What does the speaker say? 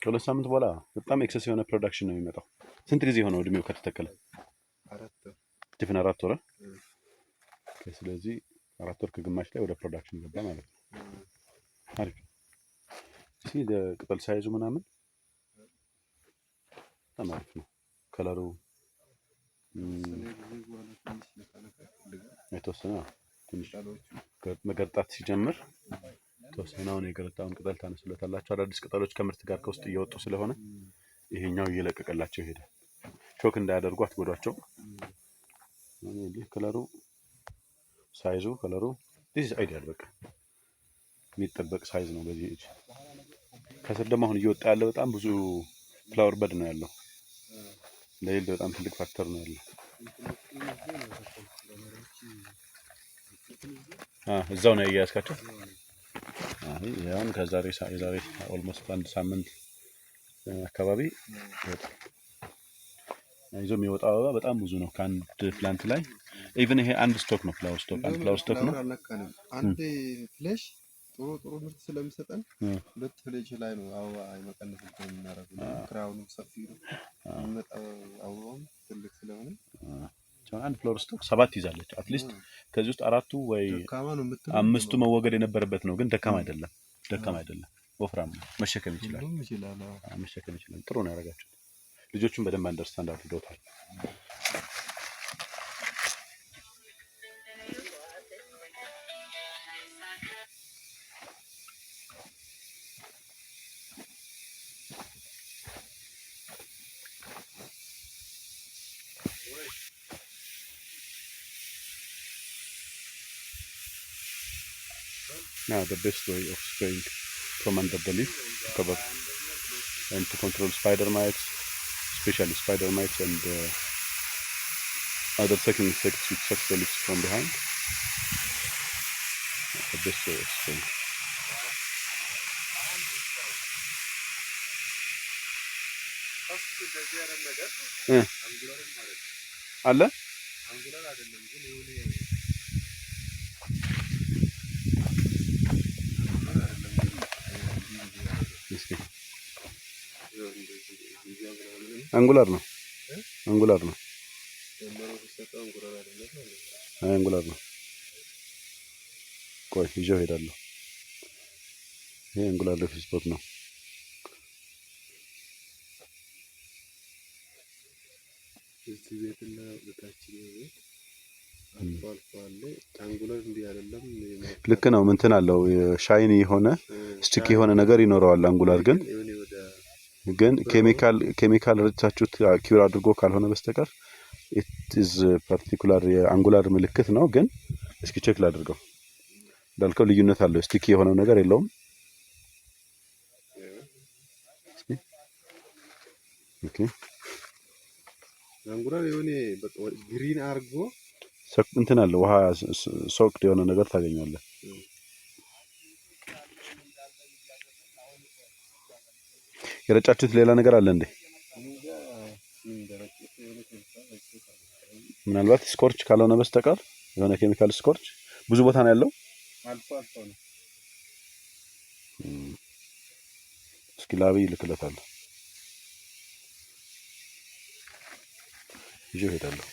ከሁለት ሳምንት በኋላ በጣም ኤክሰስ የሆነ ፕሮዳክሽን ነው የሚመጣው። ስንት ጊዜ ሆነው እድሜው ከተተከለ? 4 ወር። ስለዚህ 4 ወር ከግማሽ ላይ ወደ ፕሮዳክሽን ገባ ማለት ነው። አሪፍ። እሺ ቅጠል ሳይዙ ምናምን በጣም አሪፍ ነው። ከለሩ የተወሰነ ትንሽ መገርጣት ሲጀምር ተወሰነውን የገረጣውን ቅጠል ታነሱለታላችሁ። አዳዲስ ቅጠሎች ከምርት ጋር ከውስጥ እየወጡ ስለሆነ ይሄኛው እየለቀቀላቸው ይሄዳል። ሾክ እንዳያደርጉ አትጎዷቸው። ከለሩ ሳይዙ ከለሩ ዲስ አይዲያል በቃ የሚጠበቅ ሳይዝ ነው በዚህ እጅ። ከስር ደግሞ አሁን እየወጣ ያለው በጣም ብዙ ፍላወር በድ ነው ያለው። ለይልድ በጣም ትልቅ ፋክተር ነው ያለው። እዛው ነው ያያዝካቸው። ያን ከዛሬ ኦልሞስት አንድ ሳምንት አካባቢ ይወጣል። ይዞ የሚወጣው አበባ በጣም ብዙ ነው ከአንድ ፕላንት ላይ። ኢቭን ይሄ አንድ ስቶክ ነው ፍላወር ስቶክ፣ አንድ ፍላወር ስቶክ ነው። አንድ ፍሌሽ ጥሩ ምርት ስለሚሰጠን ሁለት ፍሌሽ ላይ ነው አበባ አይመቀነስም የምናደርገው። ክራውኑ ሰፊ ነው የሚመጣው አበባውም ትልቅ ስለሆነ አንድ ፍላወር ስቶክ 7 ይዛለች። አትሊስት ከዚህ ውስጥ 4ቱ ወይ 5ቱ መወገድ የነበረበት ነው። ግን ደካማ አይደለም፣ ወፍራም ነው። መሸከም ይችላል። ጥሩ ነው ያደረጋችሁት። ልጆቹም በደንብ አንደርስታንድ አድርገውታል። Now the best way of spraying from under the leaf to cover and to control spider mites, especially spider mites and other sucking insects which suck the leaves from behind. That's the best way of spraying. አለ አንጉላር ነው አንጉላር ነው። ቆይ ይዤው ሄዳለሁ። ይሄ አንጉላር ሌፍ ስፖት ነው። እዚህ ቤትና በታችኛው ቤት አልፏል። አንጉላር እንዲህ አይደለም። ልክ ነው። እንትን አለው ሻይኒ የሆነ ስቲክ የሆነ ነገር ይኖረዋል። አንጉላር ግን ኬሚካል ረጭታችሁት ኪውር አድርጎ ካልሆነ በስተቀር it is particular የአንጉላር ምልክት ነው። ግን እስኪ ቼክ ላድርገው። እንዳልከው ልዩነት አለው። ስቲክ የሆነው ነገር የለውም። ኦኬ አንጉላር የሆነ ግሪን አርጎ እንትን አለ ውሃ ሶክድ የሆነ ነገር ታገኛለህ። የረጫችሁት ሌላ ነገር አለ እንዴ? ምናልባት ስኮርች ካልሆነ በስተቀር የሆነ ኬሚካል ስኮርች ብዙ ቦታ ነው ያለው። አልፎ ነው። እስኪ ላቢ ልክለታለሁ። ይዤ ሄዳለሁ።